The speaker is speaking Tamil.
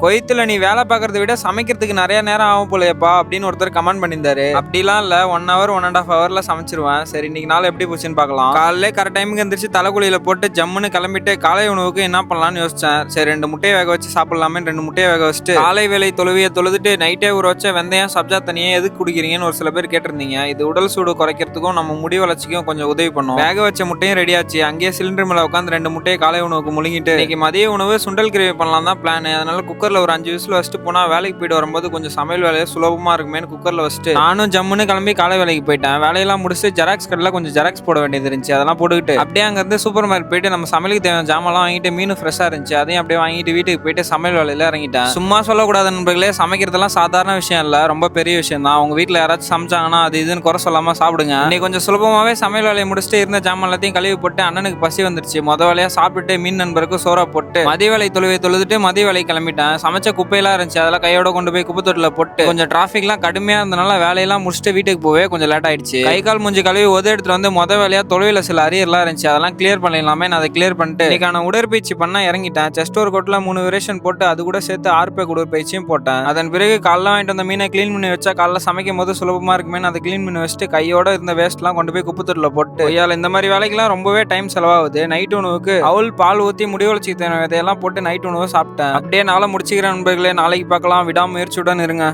கொய்த்துல நீ வேலை பார்க்கறத விட சமைக்கிறதுக்கு நிறைய நேரம் ஆகும் போலயப்பா அப்படின்னு ஒருத்தர் கமெண்ட் பண்ணியிருந்தாரு. அப்படிலாம் இல்ல, 1 hour 1.5 hourல சமைச்சிருவேன். சரி, இன்னைக்கு நாள் எப்படி போச்சுன்னு பார்க்கலாம். காலையில கரெக்ட் டைமுக்கு எந்திரிச்சு தலைக்குழியில போட்டு ஜம்முன்னு கிளம்பிட்டு காலை உணவுக்கு என்ன பண்ணலாம்னு யோசிச்சேன். சரி, 2 முட்டையை வேக வச்சு சாப்பிடலாமே 2 முட்டையை வேக வச்சுட்டு காலை வேலை தொழுதுட்டு நைட்டே ஊற வச்ச வெந்தயம் சப்ஜா தனியே எதுக்கு குடிக்கிறீங்கன்னு ஒரு சில பேர் கேட்டிருந்தீங்க. இது உடல் சூடு குறைக்கிறதுக்கும் நம்ம முடி வளர்ச்சிக்கும் கொஞ்சம் உதவி பண்ணும். வேக வச்ச முட்டையும் ரெடி ஆச்சு. அங்கேயே சிலிண்டர் மேல உட்காந்து 2 முட்டையை காலை உணவுக்கு முழுங்கிட்டு இன்னைக்கு மதிய உணவு சுண்டல் கிரேவி பண்ணலாம் தான் பிளான். அதனால குக்கர்ல ஒரு 5 விசில் வச்சுட்டு போனா வேலைக்கு போயிட்டு வரும்போது கொஞ்சம் சமையல் வேலையை சுலபமா இருக்குமேனு குக்கர்ல வச்சுட்டு நானும் ஜம்முன்னு கிளம்பி காலை வேலைக்கு போயிட்டேன். வேலையெல்லாம் முடிச்சு ஜெராக்ஸ் கடையில கொஞ்சம் ஜெராக்ஸ் போட வேண்டியது இருந்துச்சு. அதெல்லாம் போட்டுக்கிட்டு அப்படியே அங்க இருந்து சூப்பர் மார்க்கெட் போயிட்டு நம்ம சமையலுக்கு தேவையான ஜாமெல்லாம் வாங்கிட்டு மீன் ஃப்ரெஷ்ஷா இருந்துச்சு. அதையும் அப்படியே வாங்கிட்டு வீட்டுக்கு போயிட்டு சமையல் வேலையில இறங்கிட்டேன். சும்மா சொல்லக்கூடாது நண்பர்களே, சமைக்கிறதெல்லாம் சாதாரண விஷயம் இல்ல, ரொம்ப பெரிய விஷயம் தான். உங்க வீட்டுல யாராச்சும் சமைச்சாங்கன்னா அது இதுன்னு குறை சொல்லாம சாப்பிடுங்க. இன்னைக்கு கொஞ்சம் சுலபமாவே சமையல் வேலையை முடிச்சுட்டு இருந்த ஜாமான் எல்லாத்தையும் கழுவி போட்டு அண்ணனுக்கு பசி வந்துருச்சு. முத வேலையா சாப்பிட்டுட்டு மீன் நண்பருக்கு சோறா போட்டு மதிய வேலை தொழுதுட்டு மதிய வேலை கிளம்பிட்டேன். சமைச்ச குப்பையெல்லாம் இருந்துச்சு, அதெல்லாம் கையோட கொண்டு போய் குப்பை தொட்டில போட்டு கொஞ்சம் டிராபிக்லாம் கடுமையா இருந்தனால வேலையெல்லாம் முடிச்சுட்டு வீட்டுக்கு போவே கொஞ்சம் லேட் ஆயிடுச்சு. கை கால் மூஞ்சி கழுவி எடுத்துட்டு வந்து முத வேலையா தொலைவில சில அரியர்லாம் இருந்துச்சு, அதெல்லாம் கிளியர் பண்ணிடலாமே நான் அதை கிளியர் பண்ணிட்டு இன்னைக்கான உடற்பயிற்சி பண்ண இறங்கிட்டேன். செஸ்ட் ஒர்க் அவுட்ல 3 வேரியேஷன் போட்டு அது கூட சேர்த்து 6 பேக் உடற்பயிற்சியும் போட்டேன். அதன் பிறகு காலைல வாங்கிட்டு வந்த மீனை கிளீன் பண்ணி வச்சா காலைல சமைக்கும் போது சுலபமா இருக்குமே அதை கிளீன் பண்ணி வச்சுட்டு கையோட இருந்த வேஸ்ட் எல்லாம் கொண்டு போய் குப்பை தொட்டில போட்டு இந்த மாதிரி வேலைக்கெல்லாம் ரொம்பவே டைம் செலவாகுது. நைட் உணவுக்கு அவள் பால் ஊத்தி முடி வளர்ச்சி விதையெல்லாம் போட்டு நைட் உணவு சாப்பிட்டேன். அப்படியே நாளை முடிச்சுக்கிறேன் நண்பர்களே. நாளைக்கு பார்க்கலாம். விடாமுயற்சியுடன் இருங்க.